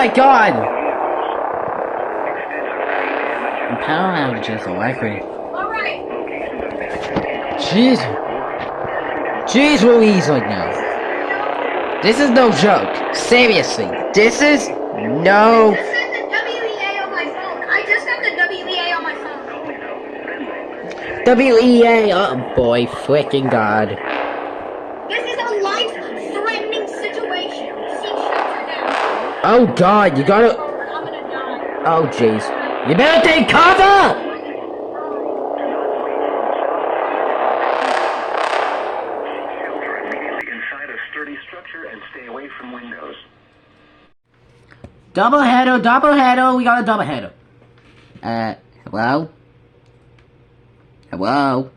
my god! And power outages are likely. Jeez. Jeez Louise right now. This is no joke. Seriously. This is no... WEA, oh boy, freaking god. This is a life-threatening situation. See, shelter down. Oh god, you gotta... I'm gonna die. Oh jeez. You better take cover! Immediately inside a sturdy structure and stay away from windows. Double header, we got a double header. Hello? Hello?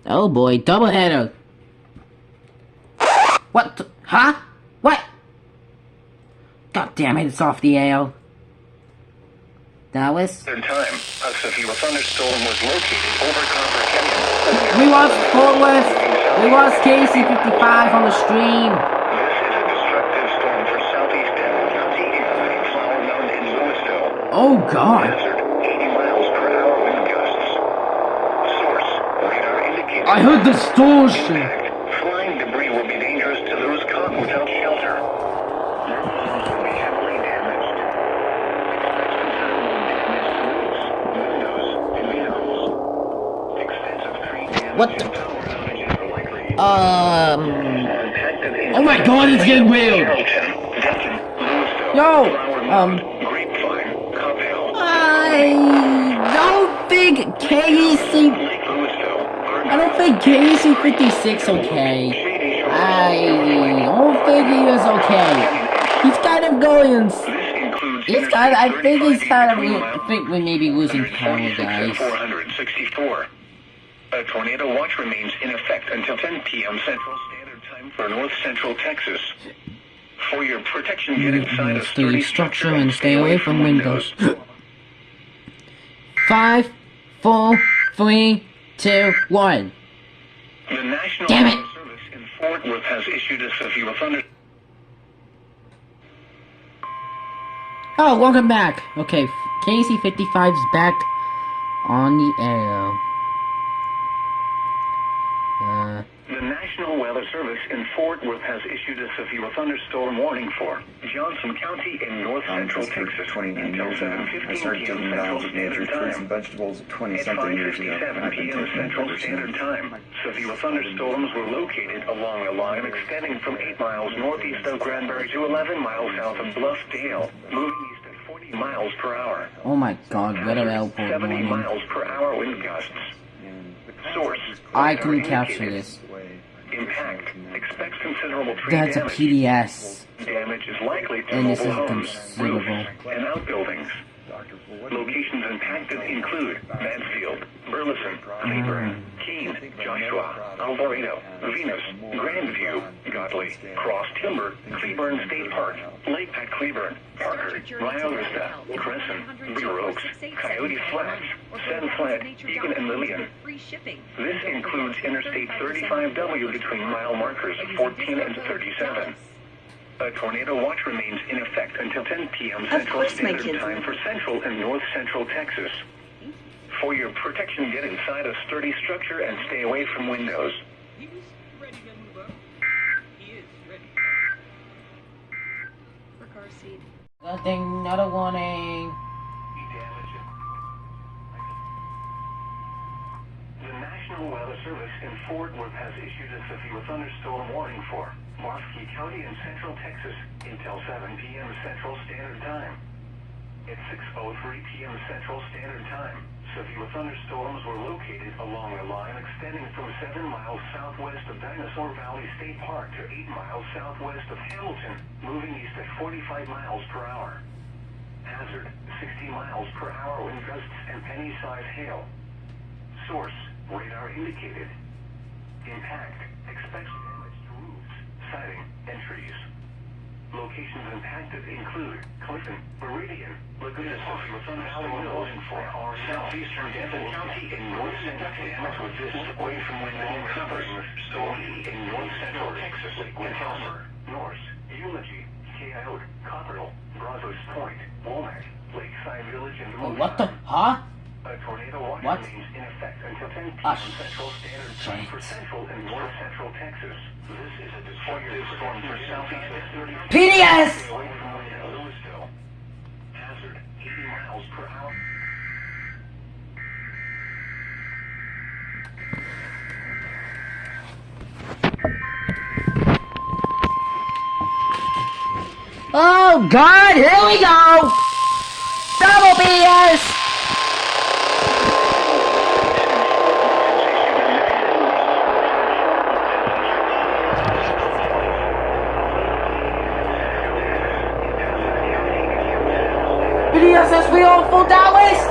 Oh boy, double header. What the, huh? What? God damn it, it's off the air. That was... In time, a severe thunderstorm was located over Copper Canyon. We lost Portworth. We lost KC55 on the stream. This is a destructive storm for southeast County, including Flower Mound and Louisville. Oh god. Hazard, 80 miles per hour wind gusts. Source, radar indicated. I heard the distortion. Impact, flying debris will be dangerous to those caught without shelter. Your homes will be heavily damaged. Expect considerable damage to roofs, windows, and vehicles. Extensive tree damage What and the- power outages are likely. Oh my god, it's getting weird. Carrollton, Denton, Louisville, Yo, Flower Mound, Grapevine, Coppell, I don't think KC... Lake Louisville, I don't think KC56 okay. Shady Shore. I don't think he is okay. He's kind of going... This includes He's kind of... I think he's kind of... Interstate I think we may be losing power, 146 and guys. 464. A tornado watch remains in effect until 10 p.m. Central Standard Time for North Central Texas. For your protection, get inside a sturdy structure and stay away from windows. 5, 4, 3, 2, 1. The National Damn it. Weather Service in Fort Worth has issued a severe thunder. Oh, welcome back. Okay, KC55's back on the air. The National Weather Service in Fort Worth has issued a severe thunderstorm warning for Johnson County in north central Texas 29 until years now. I 7:15 started p.m. taking Central vials of nature's Standard fruits and Time. vegetables 20 At something years ago. 5:57 I've been p.m. taking Central it ever Standard since. Time. Severe thunderstorms were located along a line extending from 8 miles northeast of Granbury to 11 miles south of Bluffdale, moving east at 40 miles per hour. Oh my god, weather airport 70 warning. miles per hour wind gusts. Source. I radar couldn't capture indicated. this. Impact. Expects considerable tree That's a damage. PDS. Damage is likely to And this mobile is homes, considerable. roofs, and outbuildings. Locations impacted include Mansfield, Burleson, Cleburne, Keene, Joshua, Alvarado, Venus, Grandview, Godley, Cross Timber, Cleburne State Park, Lake at Cleburne, Parker, Rio Vista, Crescent, Beaver Oaks, Coyote Flats, Sand Flat, Egan and Lillian. This includes Interstate 35W between mile markers 14 and 37. A tornado watch remains in effect until 10 p.m. Central Standard Time for central and north central Texas. For your protection, get inside a sturdy structure and stay away from windows. He's ready to move up. He is ready. For car seat. Nothing, not a warning. The National Weather Service in Fort Worth has issued a severe thunderstorm warning for Marquis County in central Texas until 7 p.m. Central Standard Time. At 6:03 p.m. Central Standard Time, severe thunderstorms were located along a line extending from 7 miles southwest of Dinosaur Valley State Park to 8 miles southwest of Hamilton, moving east at 45 miles per hour. Hazard, 60 miles per hour wind gusts and penny-sized hail. Source, radar indicated. Impact, expects damage to roofs, siding, and trees. locations impacted include Clifton, Meridian, Laguna Park, Valley Hills, southeastern Denton County, and north central damage with this away from window covers, Skokie in north central Texas, Lakewood, Helmer, Norse, Eulogy, Coyote, Copperhill, Brazos Point, Womack, Lakeside Village, and Oh, what the? Huh? a tornado watch What? remains in effect until 10 p.m. Ah, Central Standard Time for central and north central Texas. This is a destroyer storm for southeast at 30. PDS! Stay away from Louisville. Hazard 80 miles per hour. Oh God, here we go! Double BS! BDS as we all fall down list!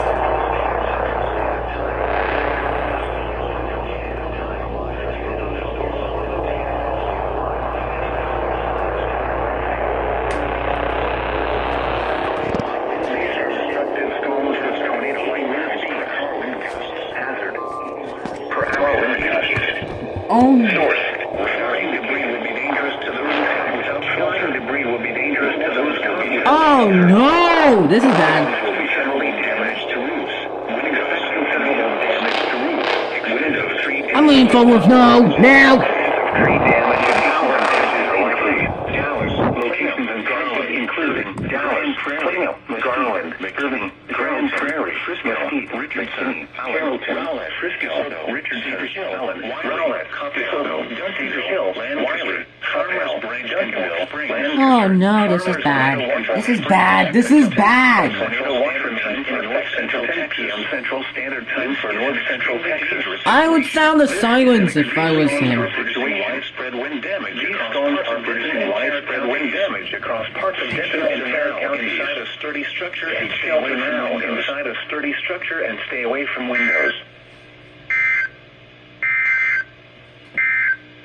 Oh, North. Flying debris will be dangerous to those without flying debris will be dangerous to those coming. oh no! This is bad. Will be generally damaged to roofs. Windows considerable damage to roofs. Windows 3 I'm leaning forward. No, now. tree damage and power outages include Dallas. Locations in Garland include Dallas, Plano, Garland, McIrving, Grand Prairie, Mesquite, Richardson, Carrollton, Rowlett, Frisco, Richardson, Allen, Rowlett, Coppisoto, Cedar Hill, Wiley, Farmers Branch, Duncanville, Springs. Oh no, this is bad. This is bad. This is bad. Tornado watch remains in effect until 10 p.m. Central Standard Time for North Central Texas. I would sound the silence if I was him. Widespread wind damage. These storms are producing widespread wind damage across parts of Denton and Tarrant counties. Inside a sturdy structure and shelter now. Inside a sturdy structure and stay away from windows.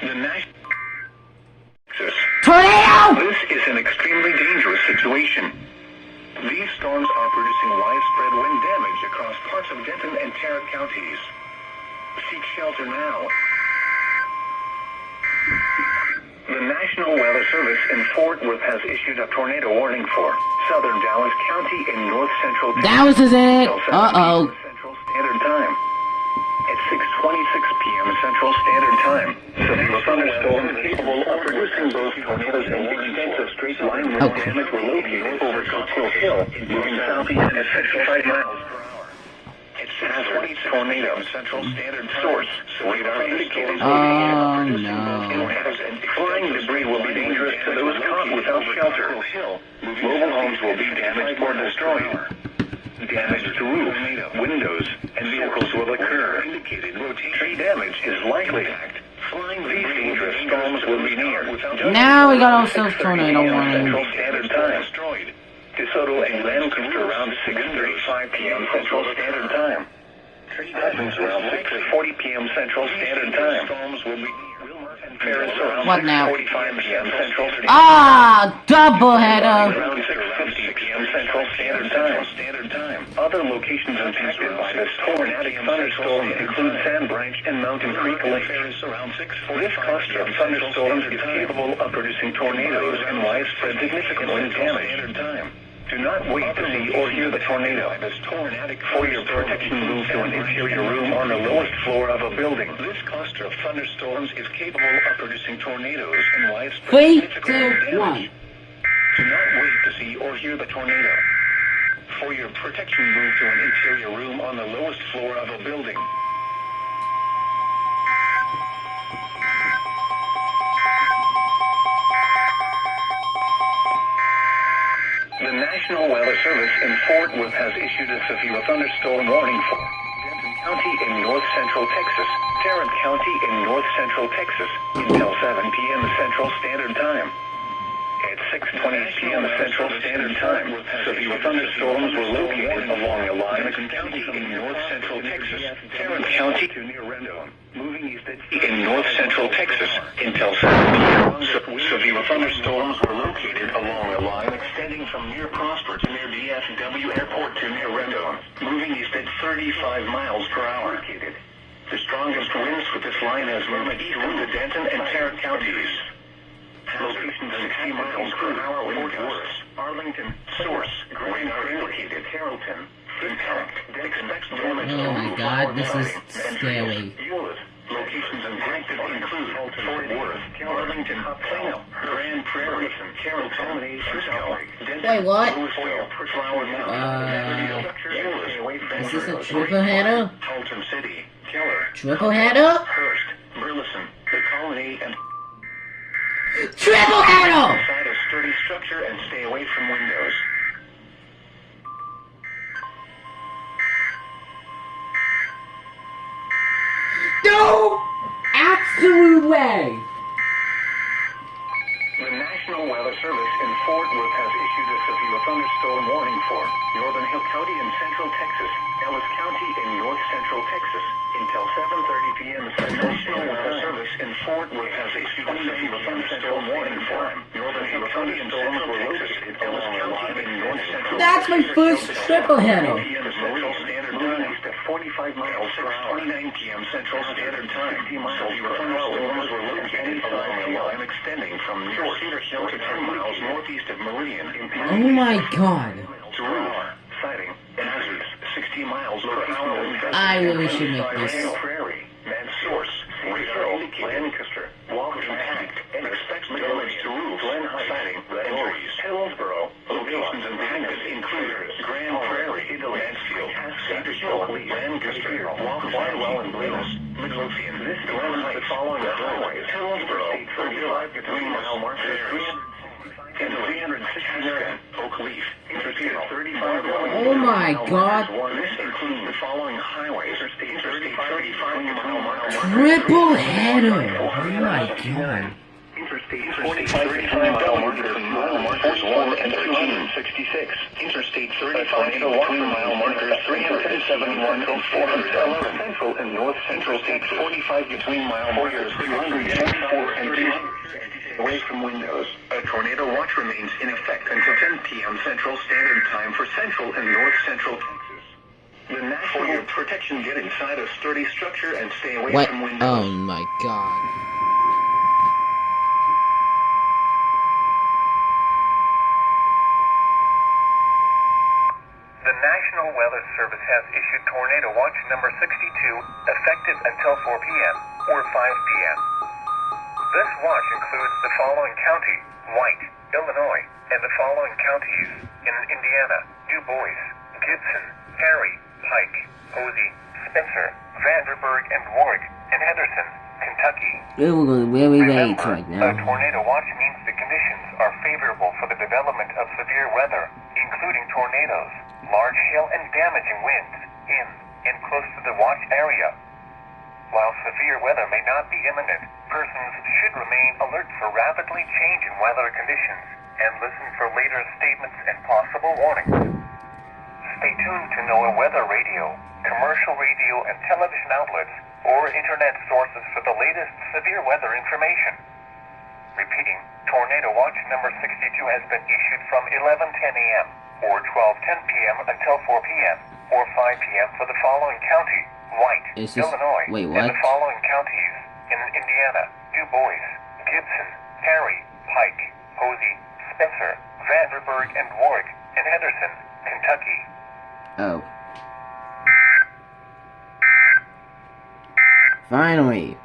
The national Tornado! This is an extremely dangerous situation. These storms are producing widespread wind damage across parts of Denton and Tarrant counties. Seek shelter now. The National Weather Service in Fort Worth has issued a tornado warning for southern Dallas County and north central Texas. Dallas is in it. Until 7 Uh-oh. p.m. Central Standard Time. At 6:26 p.m. Central Standard Time, severe thunderstorms capable of producing both tornadoes and extensive straight-line wind Okay. damage were located over Cotswold Hill, moving southeast at 55 miles per hour. It's hazard tornado Central Standard Source. Radar indicated Oh, producing no. both tornadoes and flying debris will be dangerous to those caught without shelter. Mobile homes will be damaged or destroyed. Damage to roof, windows, and vehicles will occur. Tree damage is likely. These dangerous storms will be near. Now we got ourselves tornado warning. Central Standard Time. DeSoto and Lancaster around 6:35 p.m. Central Standard Time. Athens around 6:40 p.m. Central Standard Time. Storms will be Paris around What now? 6:45 p.m. Central Standard Time. Ah, double header. Around 6:50 p.m. Central Standard Time. Other locations impacted by this tornadic thunderstorm include Sand Branch and Mountain Creek Lake. This cluster of thunderstorms is capable of producing tornadoes and widespread significant wind damage. Do not wait to see or hear the tornado. For your protection, move to an interior room on the lowest floor of a building. This cluster of thunderstorms is capable of producing tornadoes and widespread 3, significant 2, wind 1. damage. Do not wait to see or hear the tornado. For your protection, move to an interior room on the lowest floor of a building. The National Weather Service in Fort Worth has issued a severe thunderstorm warning for Denton County in north central Texas, Tarrant County in north central Texas, until 7 p.m. Central Standard Time. At 6:20 p.m. Central Standard Time, severe thunderstorms were located along the line of County in north central Texas, Tarrant County to near Rendon, moving east in north central Texas until 7 p.m. Severe thunderstorms were located along 35 miles per hour. The strongest winds with this line has moved east into Denton and Tarrant counties. Locations 60 miles per hour wind gusts. Arlington, Source, Grand Prairie, Carrollton, Impact, expects damage. Oh my god, this is scary. Locations impacted include Fort Worth, Arlington, Plano, Grand Prairie, Carrollton, Frisco, Denton, Wait, what? Louisville, Flower Mound, Is this a triple header? Halton City, Keller, Triple header? Hearst, Burleson, the Colony, and Triple header! inside a sturdy structure and stay away from windows. No! Absolute way! The National Weather Service in Fort Worth has issued a severe thunderstorm warning for Northern Hill County in central Texas, Ellis County in north central Texas, until 7:30 p.m. The National Weather Service in Fort Worth has issued a severe thunderstorm warning for Northern Hill County in central Texas, Ellis County in north central. That's my first triple header. Central Standard Time to 45 miles per hour. 29 p.m. Central Standard Time. 60 miles per hour. Winds were located along a line extending from near Cedar Hill to 10 miles northeast of Meridian. Oh my god. Sighting and hazards 60 miles per hour. I really should make this. Prairie, Mad Source, Radar indicated Lancaster, Walker Impact, and expects damage to roofs, sighting, injuries, Hillsborough, locations impacted include Grand Prairie, Mansfield, Cedar Hill, Lancaster, Walker, and Blaze, Midlothian, Glen Heights, following the highways, Hillsborough, 35 3-mile markers, and 369 Oak Leaf, Interstate 35. Oh my god. This includes the following highways: Interstate 35 mile Triple header. Oh my god. Interstate 35 mile markers 1 and 266. Interstate 35 between mile markers 371 and 411. Central and North Central State 45 between mile markers 344 and 200. Away from windows. A tornado watch remains in effect until 10 p.m. Central Standard Time for Central and North Central Texas. The National Protection, get inside a sturdy structure and stay away What? from windows. Oh my god. The National Weather Service has issued Tornado Watch number 62, effective until 4 p.m. or 5 p.m. This watch includes the following county: White, Illinois, and the following counties in Indiana: Du Bois, Gibson, Perry, Pike, Posey, Spencer, Vanderburgh, and Warwick, and Henderson, Kentucky. We're really late Remember, right now. a tornado watch means the conditions are favorable for the development of severe weather, including tornadoes, large hail, and damaging winds in and close to the watch area. While severe weather may not be imminent, persons should remain alert for rapidly changing weather conditions and listen for later statements and possible warnings. Stay tuned to NOAA weather radio, commercial radio and television outlets, or internet sources for the latest severe weather information. Repeating, Tornado Watch number 62 has been issued from 11:10 a.m. or 12:10 p.m. until 4 p.m. or 5 p.m. for the following county: White, Is this- Illinois, wait, and what? the following counties in Indiana: Du Bois, Gibson, Perry, Pike, Posey, Spencer, Vanderburgh, and Warwick, and Henderson, Kentucky. Oh. Finally.